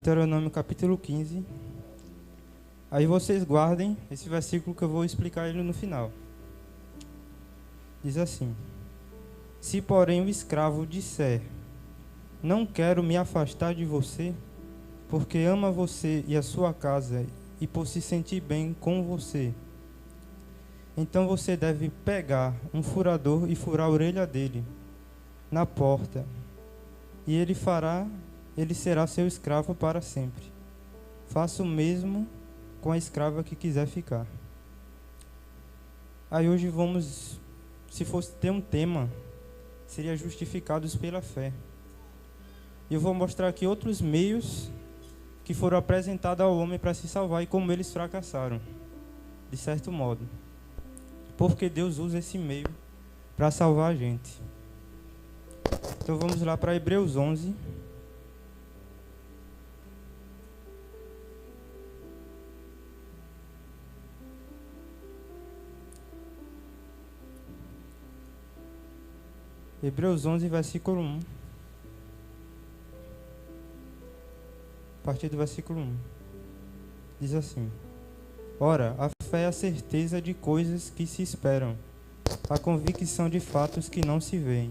Deuteronômio capítulo 15. Aí vocês guardem esse versículo que eu vou explicar ele no final. Diz assim: Se porém o escravo disser, não quero me afastar de você, porque ama você e a sua casa, e por se sentir bem com você, então você deve pegar um furador e furar a orelha dele na porta, e ele será seu escravo para sempre. Faça o mesmo com a escrava que quiser ficar. Aí hoje se fosse ter um tema, seria justificados pela fé. E eu vou mostrar aqui outros meios que foram apresentados ao homem para se salvar e como eles fracassaram, de certo modo. Porque Deus usa esse meio para salvar a gente. Então vamos lá para Hebreus 11. Hebreus 11, versículo 1. A partir do versículo 1. Diz assim: Ora, a fé é a certeza de coisas que se esperam, a convicção de fatos que não se veem.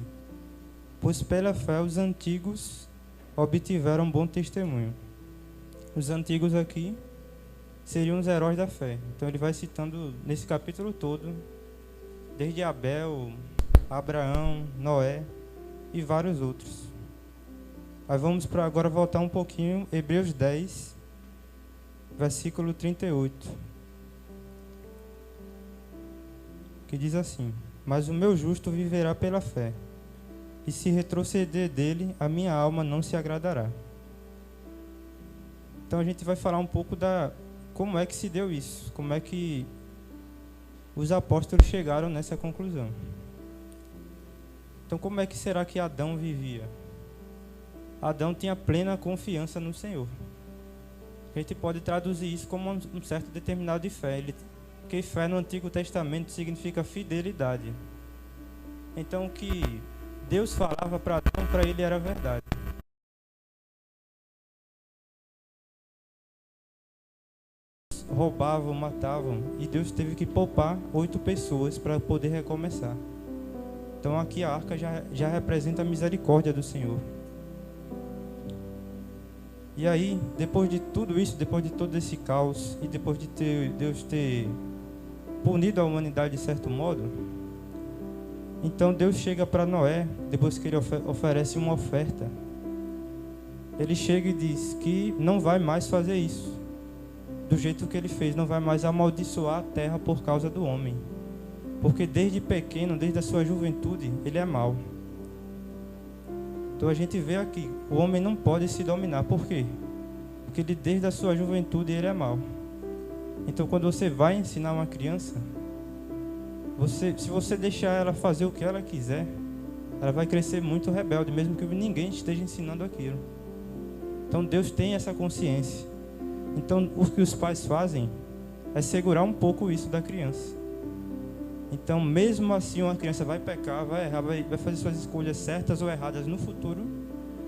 Pois pela fé os antigos obtiveram bom testemunho. Os antigos aqui seriam os heróis da fé. Então ele vai citando nesse capítulo todo, desde Abel, Abraão, Noé e vários outros. Aí vamos para agora voltar um pouquinho, Hebreus 10, versículo 38, que diz assim: Mas o meu justo viverá pela fé, e se retroceder dele, a minha alma não se agradará. Então a gente vai falar um pouco como é que se deu isso, como é que os apóstolos chegaram nessa conclusão. Então como é que será que Adão vivia? Adão tinha plena confiança no Senhor. A gente pode traduzir isso como um certo determinado de fé. Porque fé no Antigo Testamento significa fidelidade. Então o que Deus falava para Adão, para ele era verdade. Roubavam, matavam, e Deus teve que poupar 8 pessoas para poder recomeçar. Então aqui a arca já representa a misericórdia do Senhor. E aí, depois de tudo isso, depois de todo esse caos, e depois de Deus ter punido a humanidade de certo modo, então Deus chega para Noé, depois que ele oferece uma oferta. Ele chega e diz que não vai mais fazer isso do jeito que ele fez, não vai mais amaldiçoar a terra por causa do homem. Porque desde pequeno, desde a sua juventude, ele é mau. Então a gente vê aqui, o homem não pode se dominar. Por quê? Porque desde a sua juventude ele é mau. Então quando você vai ensinar uma criança, se você deixar ela fazer o que ela quiser, ela vai crescer muito rebelde, mesmo que ninguém esteja ensinando aquilo. Então Deus tem essa consciência. Então o que os pais fazem é segurar um pouco isso da criança. Então, mesmo assim, uma criança vai pecar, vai errar, vai fazer suas escolhas certas ou erradas no futuro,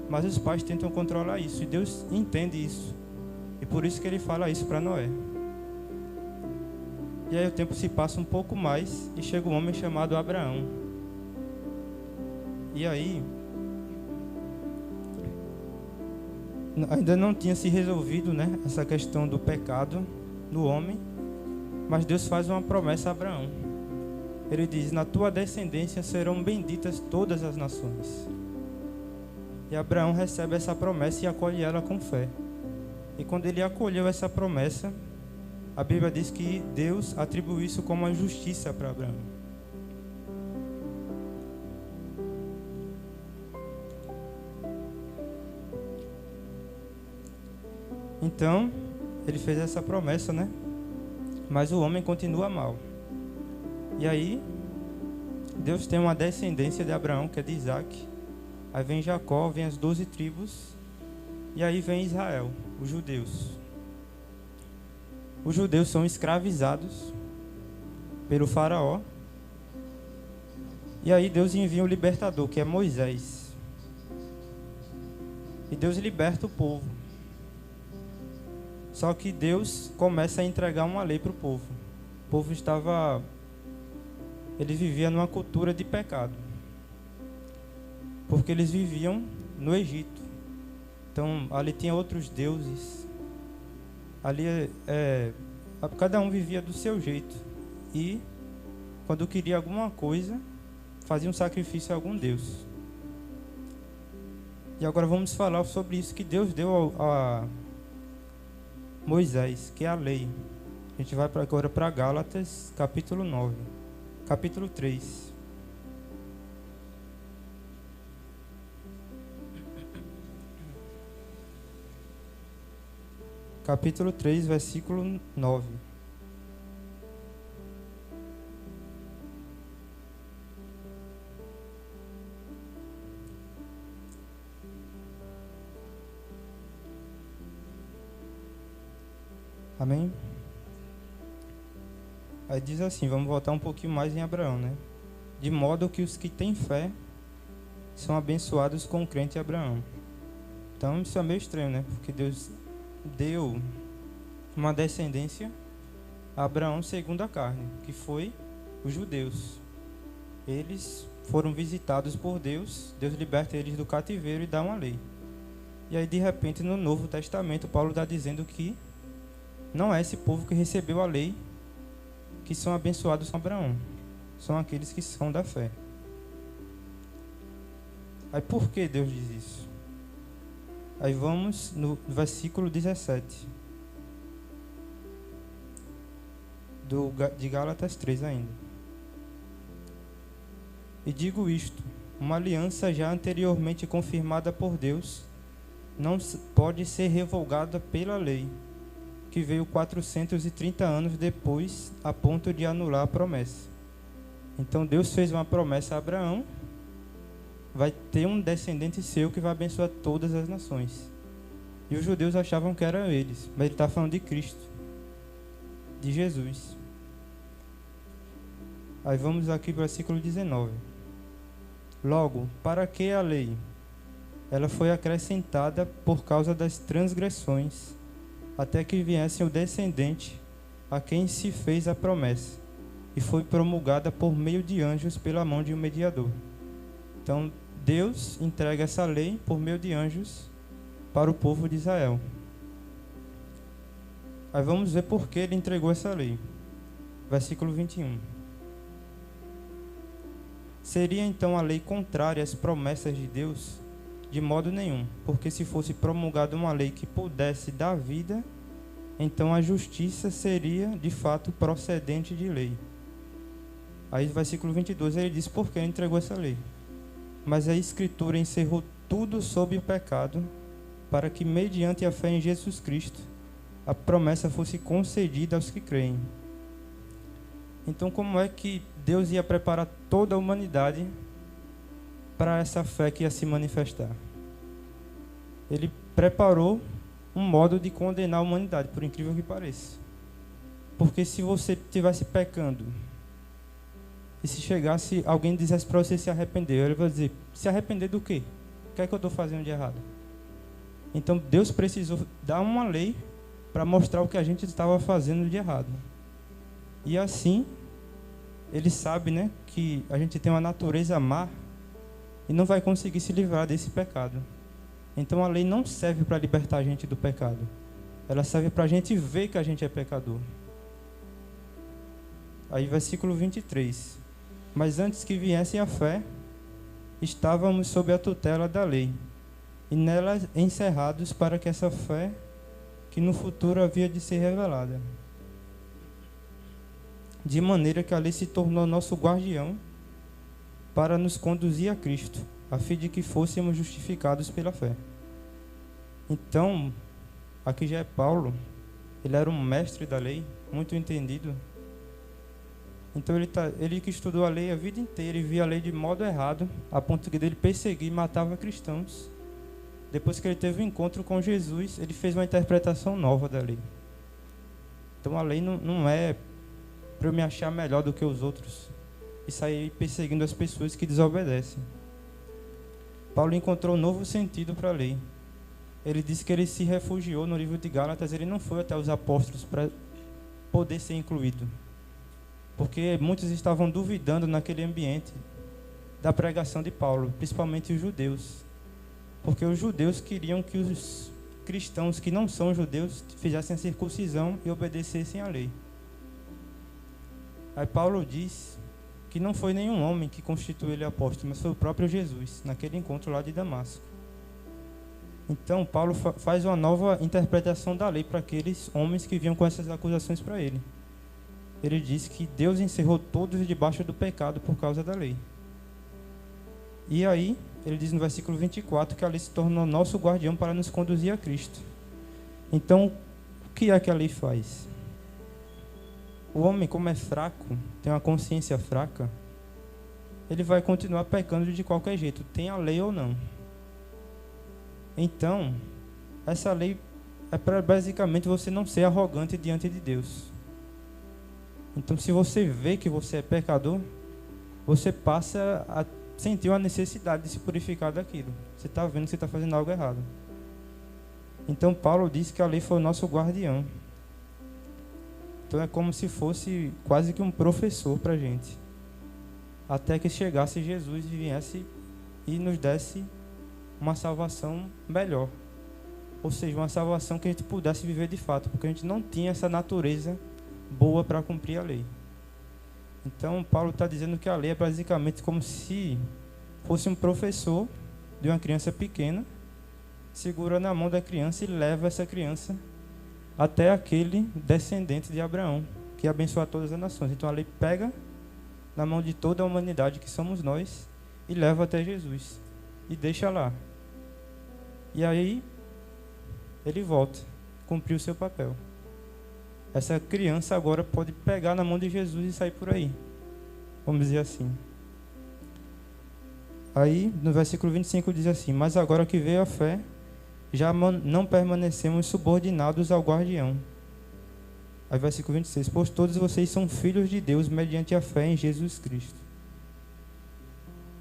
mas os pais tentam controlar isso, e Deus entende isso. E por isso que ele fala isso para Noé. E aí o tempo se passa um pouco mais, e chega um homem chamado Abraão. E aí, ainda não tinha se resolvido, né, essa questão do pecado no homem, mas Deus faz uma promessa a Abraão. Ele diz: na tua descendência serão benditas todas as nações. E Abraão recebe essa promessa e acolhe ela com fé. E quando ele acolheu essa promessa, a Bíblia diz que Deus atribuiu isso como uma justiça para Abraão. Então, ele fez essa promessa, né? Mas o homem continua mau. E aí, Deus tem uma descendência de Abraão, que é de Isaac. Aí vem Jacó, vem as 12 tribos. E aí vem Israel, os judeus. Os judeus são escravizados pelo faraó. E aí Deus envia um libertador, que é Moisés. E Deus liberta o povo. Só que Deus começa a entregar uma lei para o povo. O povo ele vivia numa cultura de pecado, porque eles viviam no Egito. Então ali tinha outros deuses. Ali cada um vivia do seu jeito. E quando queria alguma coisa, fazia um sacrifício a algum deus. E agora vamos falar sobre isso que Deus deu a Moisés, que é a lei. A gente vai agora para Gálatas, capítulo 9. Capítulo 3. Capítulo 3, versículo 9. Amém? Aí diz assim, vamos voltar um pouquinho mais em Abraão, né? De modo que os que têm fé são abençoados com o crente Abraão. Então isso é meio estranho, né? Porque Deus deu uma descendência a Abraão segundo a carne, que foi os judeus. Eles foram visitados por Deus, Deus liberta eles do cativeiro e dá uma lei. E aí de repente no Novo Testamento Paulo está dizendo que não é esse povo que recebeu a lei que são abençoados com Abraão. São aqueles que são da fé. Aí por que Deus diz isso? Aí vamos no versículo 17. De Gálatas 3 ainda. E digo isto, uma aliança já anteriormente confirmada por Deus não pode ser revogada pela lei, que veio 430 anos depois, a ponto de anular a promessa. Então Deus fez uma promessa a Abraão, vai ter um descendente seu que vai abençoar todas as nações. E os judeus achavam que eram eles, mas ele está falando de Cristo, de Jesus. Aí vamos aqui para o versículo 19. Logo, para que a lei? Ela foi acrescentada por causa das transgressões, até que viesse o descendente a quem se fez a promessa, e foi promulgada por meio de anjos pela mão de um mediador. Então, Deus entrega essa lei por meio de anjos para o povo de Israel. Aí vamos ver por que ele entregou essa lei. Versículo 21. Seria então a lei contrária às promessas de Deus? De modo nenhum, porque se fosse promulgada uma lei que pudesse dar vida, então a justiça seria de fato procedente de lei. Aí no versículo 22 ele diz por que ele entregou essa lei. Mas a Escritura encerrou tudo sob o pecado, para que mediante a fé em Jesus Cristo, a promessa fosse concedida aos que creem. Então como é que Deus ia preparar toda a humanidade para essa fé que ia se manifestar? Ele preparou um modo de condenar a humanidade, por incrível que pareça. Porque se você estivesse pecando, e se chegasse alguém e dissesse para você se arrepender, ele vai dizer, se arrepender do quê? O que é que eu estou fazendo de errado? Então Deus precisou dar uma lei para mostrar o que a gente estava fazendo de errado. E assim, ele sabe, né, que a gente tem uma natureza má e não vai conseguir se livrar desse pecado. Então a lei não serve para libertar a gente do pecado. Ela serve para a gente ver que a gente é pecador. Aí versículo 23. Mas antes que viesse a fé, estávamos sob a tutela da lei, e nela encerrados para que essa fé, que no futuro havia de ser revelada. De maneira que a lei se tornou nosso guardião para nos conduzir a Cristo, a fim de que fôssemos justificados pela fé. Então, aqui já é Paulo, ele era um mestre da lei, muito entendido. Então ele que estudou a lei a vida inteira e via a lei de modo errado, a ponto de ele perseguir e matava cristãos. Depois que ele teve um encontro com Jesus, ele fez uma interpretação nova da lei. Então a lei não é para eu me achar melhor do que os outros e sair perseguindo as pessoas que desobedecem. Paulo encontrou um novo sentido para a lei. ele disse que ele se refugiou no livro de Gálatas, ele não foi até os apóstolos para poder ser incluído, porque muitos estavam duvidando naquele ambiente da pregação de Paulo, principalmente os judeus, porque os judeus queriam que os cristãos que não são judeus fizessem a circuncisão e obedecessem à lei. Aí Paulo diz que não foi nenhum homem que constituiu ele apóstolo, mas foi o próprio Jesus, naquele encontro lá de Damasco. Então Paulo faz uma nova interpretação da lei para aqueles homens que vinham com essas acusações para ele. Ele diz que Deus encerrou todos debaixo do pecado por causa da lei. E aí, ele diz no versículo 24 que a lei se tornou nosso guardião para nos conduzir a Cristo. Então, o que é que a lei faz? O homem, como é fraco, tem uma consciência fraca, ele vai continuar pecando de qualquer jeito, tem a lei ou não. Então, essa lei é para basicamente você não ser arrogante diante de Deus. Então, se você vê que você é pecador, você passa a sentir uma necessidade de se purificar daquilo. Você está vendo que você está fazendo algo errado. Então, Paulo diz que a lei foi o nosso guardião. Então, é como se fosse quase que um professor para a gente. Até que chegasse Jesus e viesse e nos desse uma salvação melhor. Ou seja, uma salvação que a gente pudesse viver de fato, porque a gente não tinha essa natureza boa para cumprir a lei. Então, Paulo está dizendo que a lei é basicamente como se fosse um professor de uma criança pequena, segura na mão da criança e leva essa criança até aquele descendente de Abraão, que abençoa todas as nações. Então, a lei pega na mão de toda a humanidade, que somos nós, e leva até Jesus, e deixa lá. E aí, ele volta, cumpriu o seu papel. Essa criança agora pode pegar na mão de Jesus e sair por aí. Vamos dizer assim. Aí, no versículo 25 diz assim: mas agora que veio a fé, já não permanecemos subordinados ao guardião. Aí, versículo 26: pois todos vocês são filhos de Deus mediante a fé em Jesus Cristo.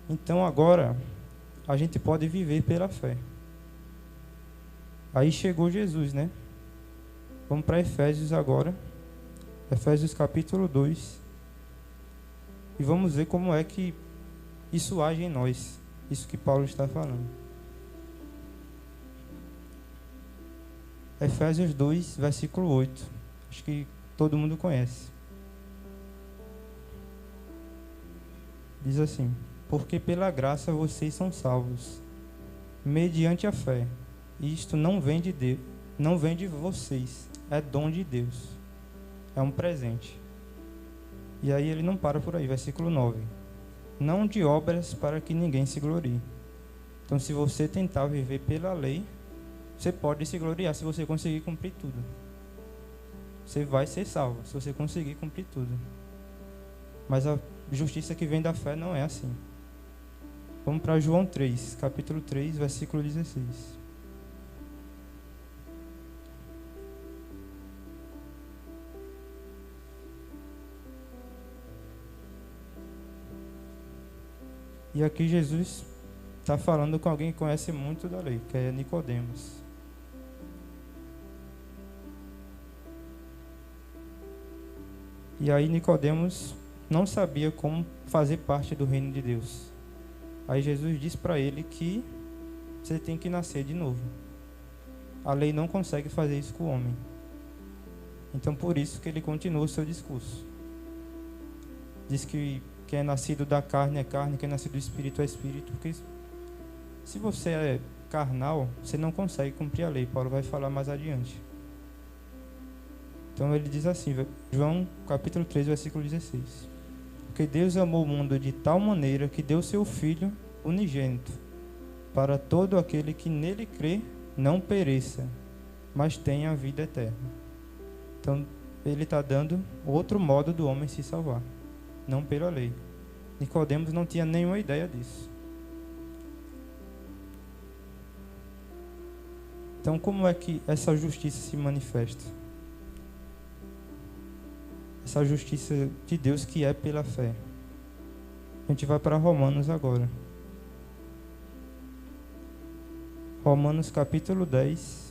Então, agora, a gente pode viver pela fé. Aí chegou Jesus, né? Vamos para Efésios agora. Efésios capítulo 2. E vamos ver como é que isso age em nós. Isso que Paulo está falando. Efésios 2, versículo 8. Acho que todo mundo conhece. Diz assim: porque pela graça vocês são salvos, mediante a fé. E isto não vem de Deus, não vem de vocês, é dom de Deus. É um presente. E aí ele não para por aí, versículo 9. Não de obras para que ninguém se glorie. Então, se você tentar viver pela lei, você pode se gloriar se você conseguir cumprir tudo. Você vai ser salvo se você conseguir cumprir tudo. Mas a justiça que vem da fé não é assim. Vamos para João 3, capítulo 3, versículo 16. E aqui Jesus está falando com alguém que conhece muito da lei, que é Nicodemos. E aí Nicodemos não sabia como fazer parte do reino de Deus. Aí Jesus diz para ele que você tem que nascer de novo. A lei não consegue fazer isso com o homem. Então por isso que ele continua o seu discurso. Diz que quem é nascido da carne é carne, quem é nascido do espírito é espírito. Porque se você é carnal, você não consegue cumprir a lei. Paulo vai falar mais adiante. Então ele diz assim, João capítulo 3, versículo 16. Porque Deus amou o mundo de tal maneira que deu seu Filho unigênito, para todo aquele que nele crê não pereça, mas tenha a vida eterna. Então ele está dando outro modo do homem se salvar, não pela lei. Nicodemos não tinha nenhuma ideia disso. Então, como é que essa justiça se manifesta? Essa justiça de Deus que é pela fé. A gente vai para Romanos agora. Romanos capítulo 10.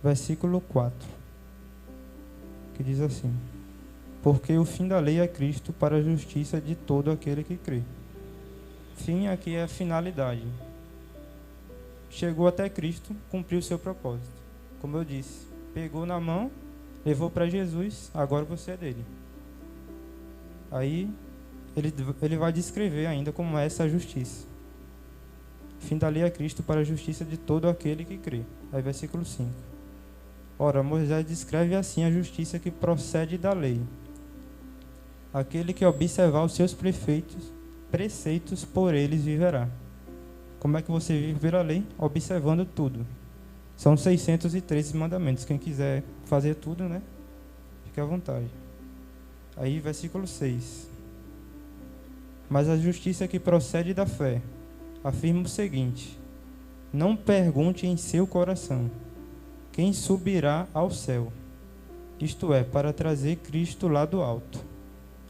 Versículo 4, que diz assim: porque o fim da lei é Cristo para a justiça de todo aquele que crê. Fim aqui é a finalidade. Chegou até Cristo, cumpriu o seu propósito. Como eu disse, pegou na mão, levou para Jesus, agora você é dele. Aí ele vai descrever ainda como é essa justiça. Fim da lei é Cristo para a justiça de todo aquele que crê. Aí versículo 5. Ora, Moisés descreve assim a justiça que procede da lei. Aquele que observar os seus preceitos, por eles viverá. Como é que você vive pela lei? Observando tudo. São 613 mandamentos. Quem quiser fazer tudo, né? Fique à vontade. Aí, versículo 6. Mas a justiça que procede da fé afirma o seguinte: não pergunte em seu coração quem subirá ao céu, isto é, para trazer Cristo lá do alto,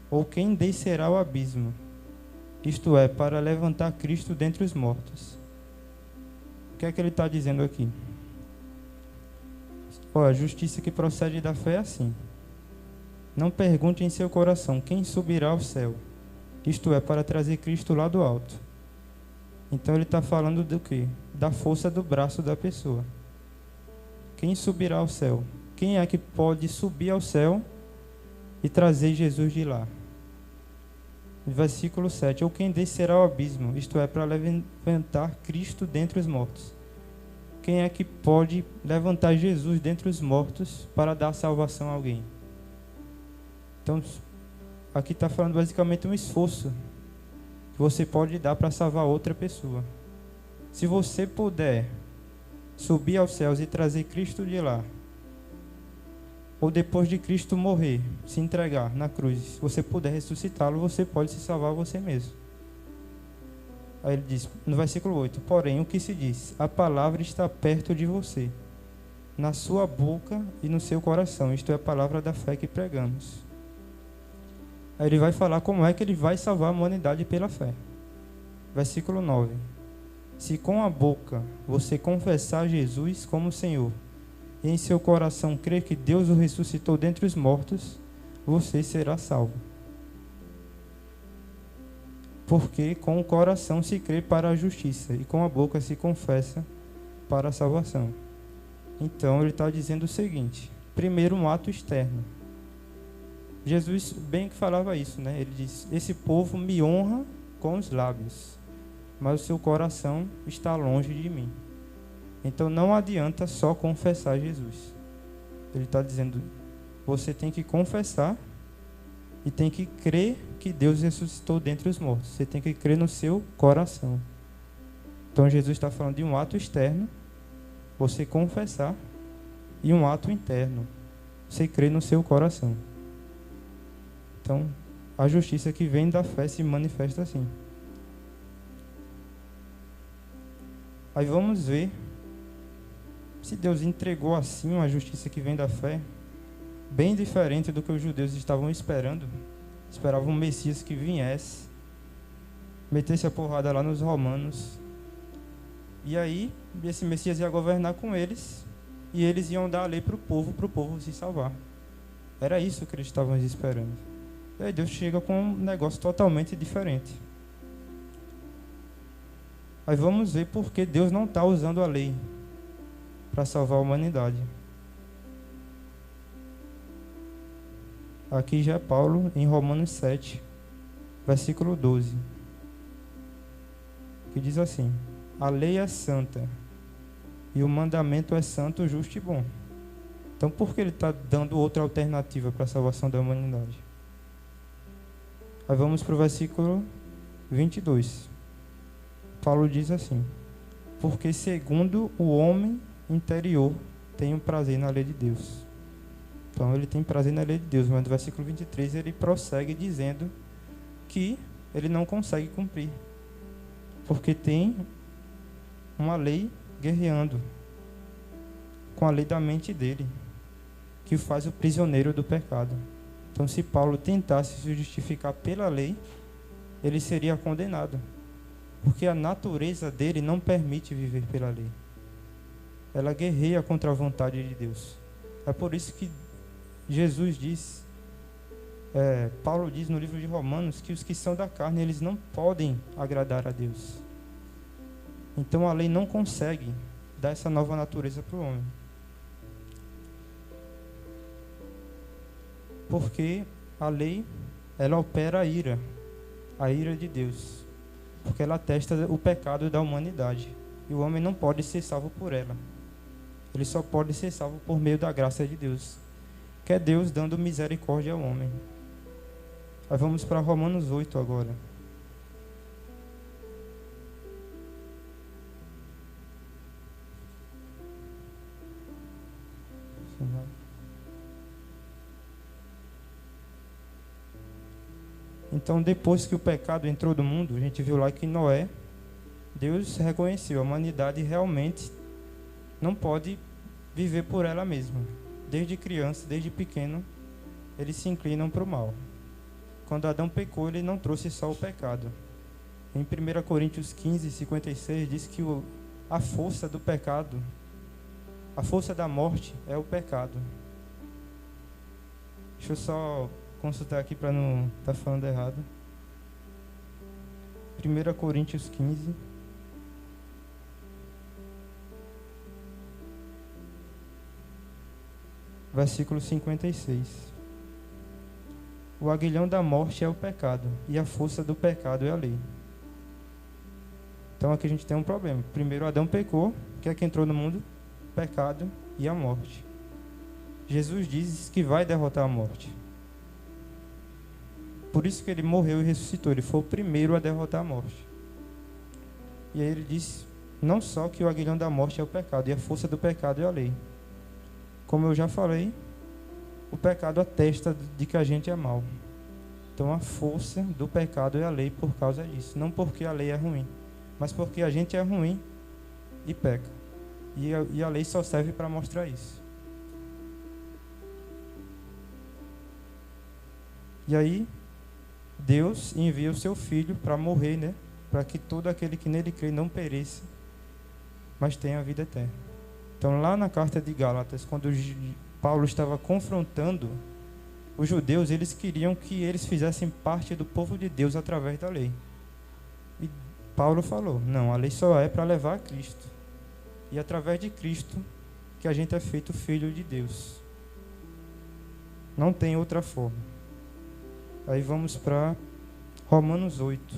ou quem descerá ao abismo, isto é, para levantar Cristo dentre os mortos. O que é que ele está dizendo aqui? A justiça que procede da fé é assim: não pergunte em seu coração quem subirá ao céu, isto é, para trazer Cristo lá do alto. Então ele está falando do quê? Da força do braço da pessoa. Quem subirá ao céu? Quem é que pode subir ao céu e trazer Jesus de lá? Versículo 7. Ou quem descerá ao abismo, isto é, para levantar Cristo dentre os mortos. Quem é que pode levantar Jesus dentre os mortos para dar salvação a alguém? Então, aqui está falando basicamente um esforço que você pode dar para salvar outra pessoa. Se você puder subir aos céus e trazer Cristo de lá, ou depois de Cristo morrer, se entregar na cruz, se você puder ressuscitá-lo, você pode se salvar você mesmo. Aí ele diz, no versículo 8, porém, o que se diz? A palavra está perto de você, na sua boca e no seu coração. Isto é a palavra da fé que pregamos. Aí ele vai falar como é que ele vai salvar a humanidade pela fé. Versículo 9. Se com a boca você confessar Jesus como Senhor, e em seu coração crer que Deus o ressuscitou dentre os mortos, você será salvo. Porque com o coração se crê para a justiça, e com a boca se confessa para a salvação. Então ele está dizendo o seguinte: primeiro, um ato externo. Jesus bem que falava isso, né? Ele diz: esse povo me honra com os lábios, mas o seu coração está longe de mim. Então não adianta só confessar Jesus. Ele está dizendo, você tem que confessar e tem que crer que Deus ressuscitou dentre os mortos. Você tem que crer no seu coração. Então Jesus está falando de um ato externo, você confessar, e um ato interno, você crer no seu coração. Então a justiça que vem da fé se manifesta assim. Aí vamos ver se Deus entregou assim uma justiça que vem da fé, bem diferente do que os judeus estavam esperando. Esperavam um Messias que viesse, metesse a porrada lá nos romanos, e aí esse Messias ia governar com eles, e eles iam dar a lei para o povo se salvar. Era isso que eles estavam esperando. E aí Deus chega com um negócio totalmente diferente. Aí vamos ver por que Deus não está usando a lei para salvar a humanidade. Aqui já é Paulo em Romanos 7, versículo 12, que diz assim: a lei é santa e o mandamento é santo, justo e bom. Então por que ele está dando outra alternativa para a salvação da humanidade? Aí vamos para o versículo 22. Paulo diz assim: porque segundo o homem interior tem um prazer na lei de Deus. Então ele tem prazer na lei de Deus, mas no versículo 23 ele prossegue dizendo que ele não consegue cumprir, porque tem uma lei guerreando com a lei da mente dele, que o faz o prisioneiro do pecado. Então, se Paulo tentasse se justificar pela lei, ele seria condenado, porque a natureza dele não permite viver pela lei. Ela guerreia contra a vontade de Deus. É por isso que Jesus diz, Paulo diz no livro de Romanos, que os que são da carne, eles não podem agradar a Deus. Então a lei não consegue dar essa nova natureza para o homem. Porque a lei, ela opera a ira de Deus. Porque ela atesta o pecado da humanidade. E o homem não pode ser salvo por ela. Ele só pode ser salvo por meio da graça de Deus, que é Deus dando misericórdia ao homem. Aí vamos para Romanos 8 agora. Então, depois que o pecado entrou no mundo, a gente viu lá que Noé, Deus reconheceu, a humanidade realmente não pode viver por ela mesma. Desde criança, desde pequeno, eles se inclinam para o mal. Quando Adão pecou, ele não trouxe só o pecado. Em 1 Coríntios 15, 56, diz que a força do pecado, a força da morte é o pecado. Deixa eu só consultar aqui para não estar falando errado. 1 Coríntios 15. Versículo 56. O aguilhão da morte é o pecado, e a força do pecado é a lei. Então aqui a gente tem um problema. Primeiro Adão pecou, que é que entrou no mundo? Pecado e a morte. Jesus diz que vai derrotar a morte. Por isso que ele morreu e ressuscitou. Ele foi o primeiro a derrotar a morte. E aí ele diz, não só que o aguilhão da morte é o pecado, e a força do pecado é a lei. Como eu já falei, o pecado atesta de que a gente é mau. Então a força do pecado é a lei por causa disso. Não porque a lei é ruim, mas porque a gente é ruim e peca. E a lei só serve para mostrar isso. E aí, Deus envia o seu Filho para morrer, né? Para que todo aquele que nele crê não pereça, mas tenha a vida eterna. Então, lá na carta de Gálatas, quando Paulo estava confrontando os judeus, eles queriam que eles fizessem parte do povo de Deus através da lei. E Paulo falou, não, a lei só é para levar a Cristo. E através de Cristo que a gente é feito filho de Deus. Não tem outra forma. Aí vamos para Romanos 8.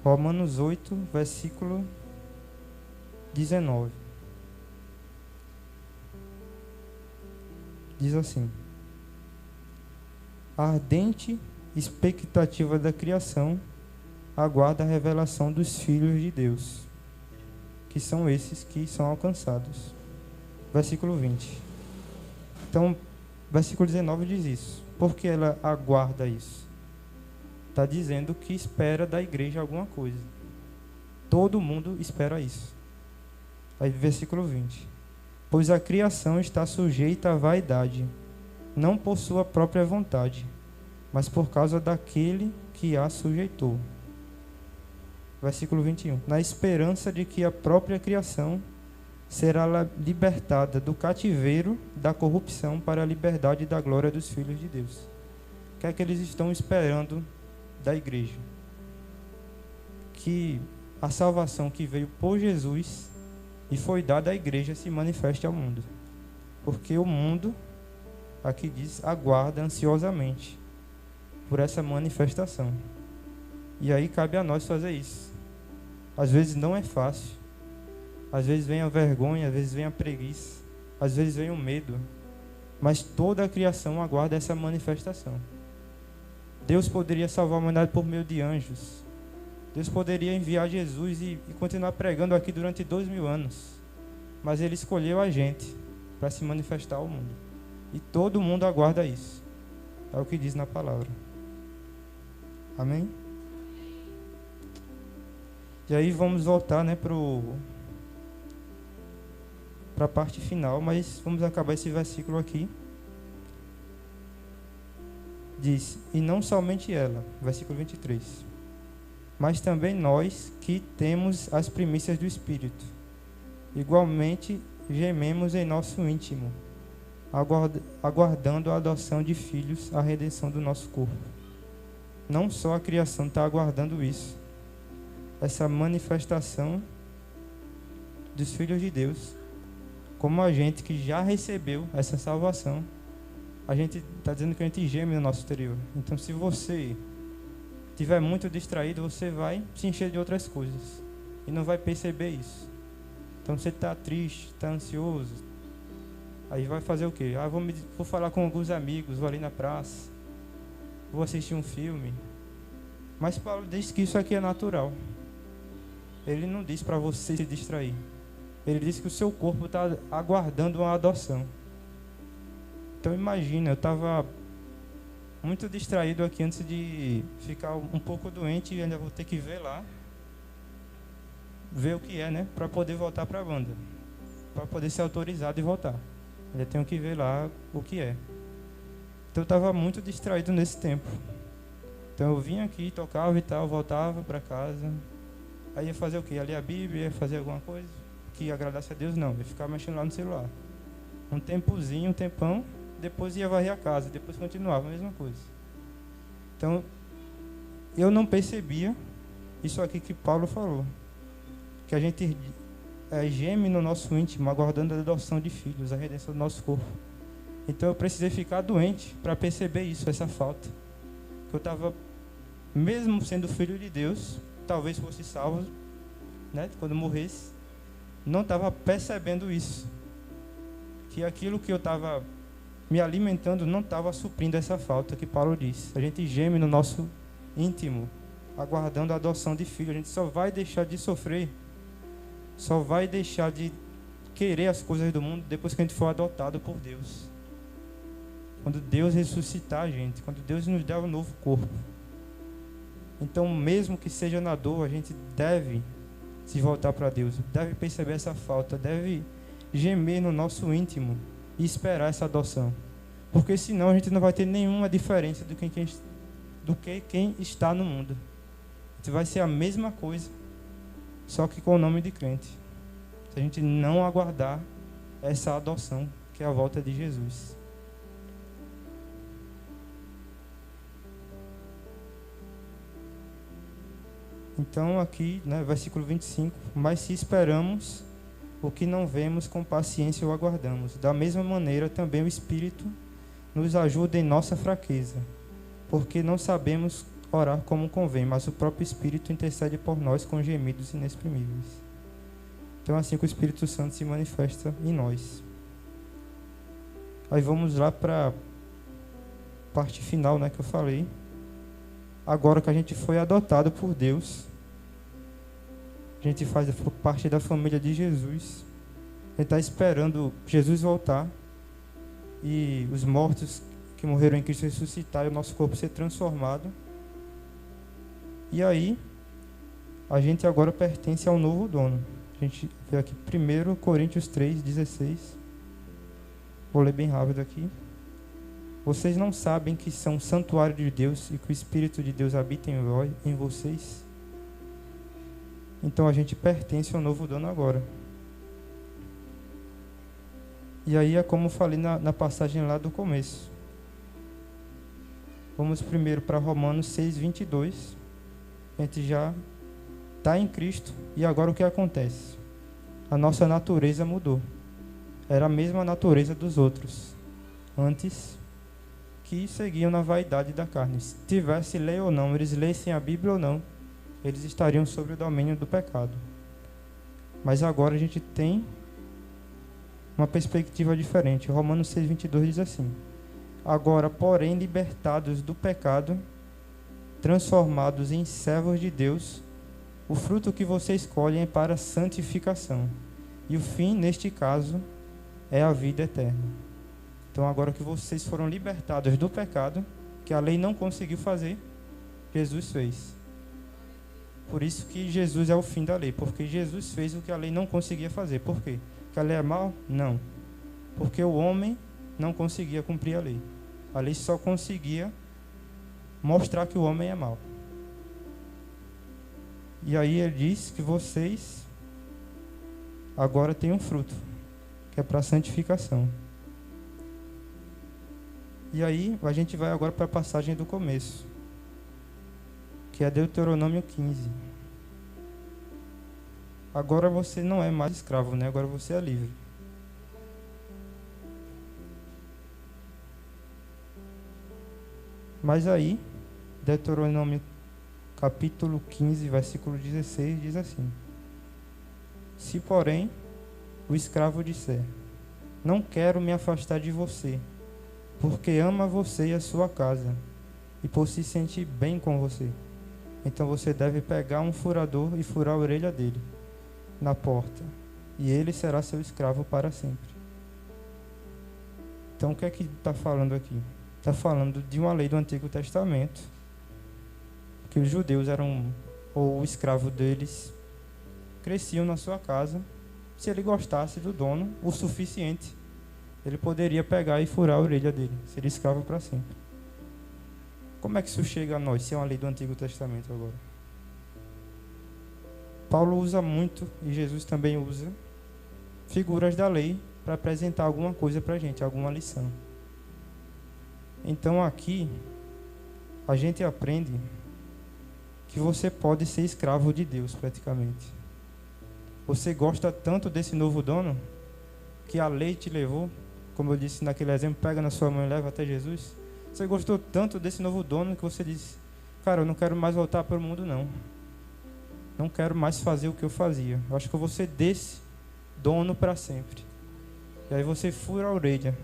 Romanos 8, versículo 19. Diz assim: a ardente expectativa da criação aguarda a revelação dos filhos de Deus, que são esses que são alcançados. Versículo 20. Então, versículo 19 diz isso. Por que ela aguarda isso? Está dizendo que espera da igreja alguma coisa. Todo mundo espera isso. Aí, versículo 20. Pois a criação está sujeita à vaidade, não por sua própria vontade, mas por causa daquele que a sujeitou. Versículo 21. Na esperança de que a própria criação será libertada do cativeiro da corrupção para a liberdade da glória dos filhos de Deus. O que é que eles estão esperando da igreja? Que a salvação que veio por Jesus e foi dada à igreja se manifeste ao mundo. Porque o mundo, aqui diz, aguarda ansiosamente por essa manifestação. E aí cabe a nós fazer isso. Às vezes não é fácil. Às vezes vem a vergonha, às vezes vem a preguiça, às vezes vem o medo. Mas toda a criação aguarda essa manifestação. Deus poderia salvar a humanidade por meio de anjos. Deus poderia enviar Jesus e continuar pregando aqui durante 2000 anos. Mas Ele escolheu a gente para se manifestar ao mundo. E todo mundo aguarda isso. É o que diz na palavra. Amém? E aí vamos voltar, né, para a parte final, mas vamos acabar esse versículo aqui. Diz, e não somente ela, versículo 23, mas também nós que temos as primícias do Espírito, igualmente gememos em nosso íntimo, aguardando a adoção de filhos, a redenção do nosso corpo. Não só a criação está aguardando isso, essa manifestação dos filhos de Deus, como a gente que já recebeu essa salvação, a gente está dizendo que a gente geme no nosso interior. Então, se você estiver muito distraído, você vai se encher de outras coisas e não vai perceber isso. Então, você está triste, está ansioso, aí vai fazer o quê? Vou falar com alguns amigos, vou ali na praça, vou assistir um filme. Mas Paulo diz que isso aqui é natural. Ele não diz para você se distrair. Ele diz que o seu corpo está aguardando uma adoção. Então imagina, eu estava muito distraído aqui antes de ficar um pouco doente e ainda vou ter que ver o que é, né? Para poder voltar para a banda. Para poder ser autorizado e voltar. Ainda tenho que ver lá o que é. Então eu estava muito distraído nesse tempo. Então eu vinha aqui, tocava e tal, voltava para casa. Aí ia fazer o quê? Ia ler a Bíblia, ia fazer alguma coisa que agradasse a Deus? Não, ia ficar mexendo lá no celular. Um tempão, depois ia varrer a casa, depois continuava a mesma coisa. Então, eu não percebia isso aqui que Paulo falou, que a gente geme no nosso íntimo, aguardando a adoção de filhos, a redenção do nosso corpo. Então, eu precisei ficar doente para perceber isso, essa falta. Que eu estava, mesmo sendo filho de Deus, talvez fosse salvo, né, quando morresse, não estava percebendo isso. Que aquilo que eu estava me alimentando não estava suprindo essa falta que Paulo diz. A gente geme no nosso íntimo, aguardando a adoção de filho. A gente só vai deixar de sofrer, só vai deixar de querer as coisas do mundo depois que a gente for adotado por Deus. Quando Deus ressuscitar a gente, quando Deus nos der um novo corpo. Então, mesmo que seja na dor, a gente deve se voltar para Deus, deve perceber essa falta, deve gemer no nosso íntimo e esperar essa adoção, porque senão a gente não vai ter nenhuma diferença do que quem está no mundo. A gente vai ser a mesma coisa, só que com o nome de crente, se a gente não aguardar essa adoção, que é a volta de Jesus. Então aqui, né, versículo 25, mas se esperamos o que não vemos, com paciência o aguardamos. Da mesma maneira, também o Espírito nos ajuda em nossa fraqueza, porque não sabemos orar como convém, mas o próprio Espírito intercede por nós com gemidos inexprimíveis. Então, assim que o Espírito Santo se manifesta em nós. Aí vamos lá para a parte final, né, que eu falei. Agora que a gente foi adotado por Deus, a gente faz parte da família de Jesus. A gente está esperando Jesus voltar e os mortos que morreram em Cristo ressuscitar e o nosso corpo ser transformado. E aí, a gente agora pertence ao novo dono. A gente vê aqui 1 Coríntios 3:16. Vou ler bem rápido aqui. Vocês não sabem que são santuário de Deus e que o Espírito de Deus habita em vocês? Então a gente pertence ao novo dono agora. E aí é como eu falei na passagem lá do começo. Vamos primeiro para Romanos 6:22. A gente já está em Cristo e agora o que acontece? A nossa natureza mudou. Era a mesma natureza dos outros antes, que seguiam na vaidade da carne. Se tivesse lei ou não, eles lessem a Bíblia ou não, eles estariam sob o domínio do pecado. Mas agora a gente tem uma perspectiva diferente. Romanos 6:22 diz assim: agora, porém, libertados do pecado, transformados em servos de Deus, o fruto que vocês escolhem é para a santificação. E o fim, neste caso, é a vida eterna. Então, agora que vocês foram libertados do pecado, que a lei não conseguiu fazer, Jesus fez. Por isso que Jesus é o fim da lei, porque Jesus fez o que a lei não conseguia fazer. Por quê? Que a lei é mal? Não. Porque o homem não conseguia cumprir a lei. A lei só conseguia mostrar que o homem é mau. E aí ele diz que vocês agora têm um fruto, que é para a santificação. E aí a gente vai agora para a passagem do começo, que é Deuteronômio 15. Agora você não é mais escravo, né? Agora você é livre. Mas aí, Deuteronômio capítulo 15, versículo 16, diz assim: Se, porém, o escravo disser: Não quero me afastar de você, porque ama você e a sua casa, e por se sentir bem com você, então você deve pegar um furador e furar a orelha dele na porta, e ele será seu escravo para sempre. Então o que é que está falando aqui? Está falando de uma lei do Antigo Testamento, que os judeus eram, ou o escravo deles, cresciam na sua casa. Se ele gostasse do dono o suficiente, ele poderia pegar e furar a orelha dele, seria escravo para sempre. Como é que isso chega a nós, se é uma lei do Antigo Testamento agora? Paulo usa muito, e Jesus também usa, figuras da lei para apresentar alguma coisa para a gente, alguma lição. Então aqui, a gente aprende que você pode ser escravo de Deus, praticamente. Você gosta tanto desse novo dono, que a lei te levou, como eu disse naquele exemplo, pega na sua mão e leva até Jesus. Você gostou tanto desse novo dono que você disse: cara, eu não quero mais voltar para o mundo, não. Não quero mais fazer o que eu fazia. Eu acho que eu vou ser desse dono para sempre. E aí você fura a orelha.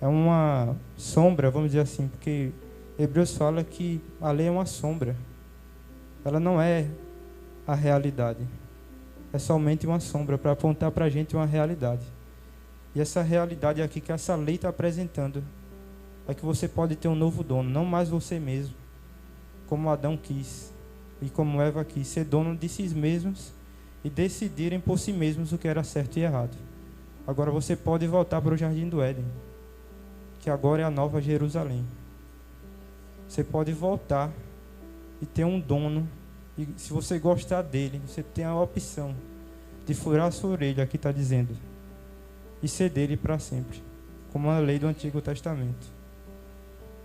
É uma sombra, vamos dizer assim, porque Hebreus fala que a lei é uma sombra. Ela não é a realidade. É somente uma sombra para apontar para a gente uma realidade. E essa realidade aqui que essa lei está apresentando é que você pode ter um novo dono, não mais você mesmo, como Adão quis e como Eva quis, ser dono de si mesmos e decidirem por si mesmos o que era certo e errado. Agora você pode voltar para o Jardim do Éden, que agora é a Nova Jerusalém. Você pode voltar e ter um dono, e se você gostar dele, você tem a opção de furar a sua orelha, aqui está dizendo, e ser dele para sempre, como a lei do Antigo Testamento.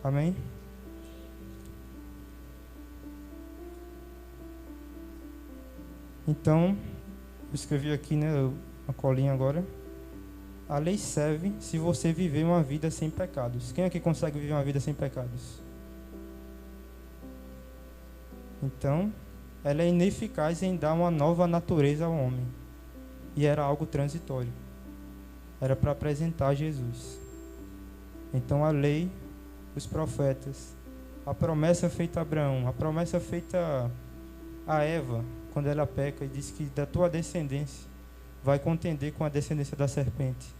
Amém? Então, eu escrevi aqui, né, a colinha agora. A lei serve se você viver uma vida sem pecados. Quem aqui consegue viver uma vida sem pecados? Então, ela é ineficaz em dar uma nova natureza ao homem. E era algo transitório. Era para apresentar Jesus. Então a lei, os profetas, a promessa feita a Abraão, a promessa feita a Eva, quando ela peca e diz que da tua descendência vai contender com a descendência da serpente.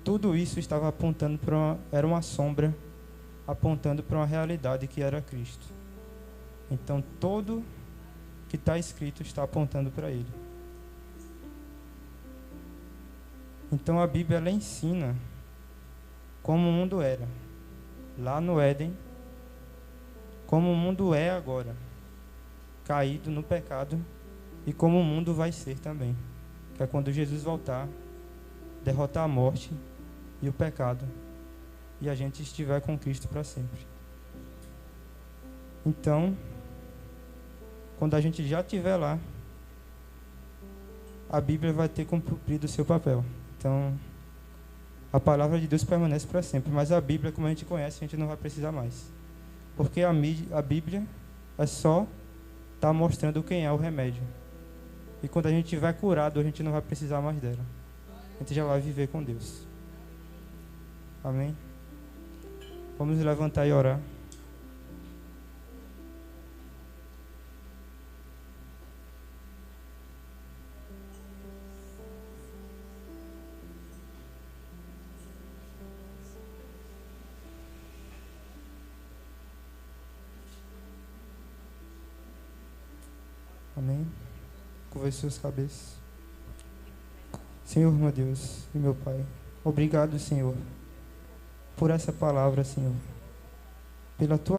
Tudo isso estava apontando era uma sombra, apontando para uma realidade que era Cristo. Então todo que está escrito está apontando para Ele. Então a Bíblia ela ensina como o mundo era lá no Éden, como o mundo é agora, caído no pecado, e como o mundo vai ser também, que é quando Jesus voltar, derrotar a morte e o pecado, e a gente estiver com Cristo para sempre. Então, quando a gente já estiver lá, a Bíblia vai ter cumprido o seu papel. Então, a palavra de Deus permanece para sempre, mas a Bíblia, como a gente conhece, a gente não vai precisar mais. Porque a Bíblia é só estar mostrando quem é o remédio. E quando a gente estiver curado, a gente não vai precisar mais dela. A gente já vai viver com Deus. Amém? Vamos levantar e orar. Amém? Curve suas cabeças. Senhor, meu Deus e meu Pai, obrigado, Senhor, por essa palavra, Senhor, pela tua